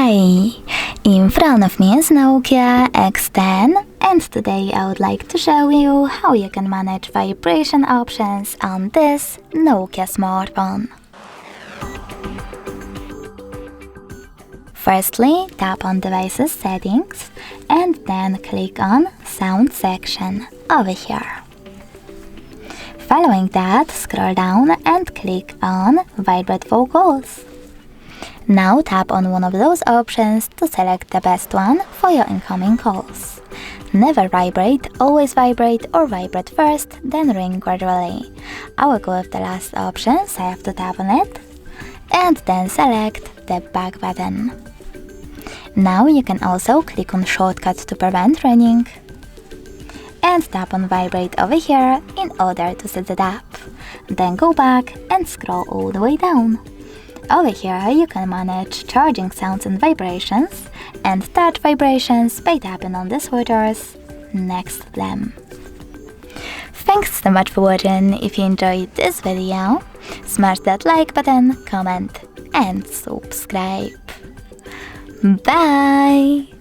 Hi! In front of me is Nokia X10, and today I would like to show you how you can manage vibration options on this Nokia smartphone. Firstly, tap on Devices Settings and then click on Sound section over here. Following that, scroll down and click on Vibrate Vocals. Now tap on one of those options to select the best one for your incoming calls. Never vibrate, always vibrate, or vibrate first, then ring gradually. I will go with the last option, so I have to tap on it, and then select the back button. Now you can also click on Shortcut to prevent ringing, and tap on Vibrate over here in order to set it up. Then go back and scroll all the way down. Over here you can manage charging sounds and vibrations, and touch vibrations by tapping on the switches next to them. Thanks so much for watching. If you enjoyed this video, smash that like button, comment and subscribe. Bye!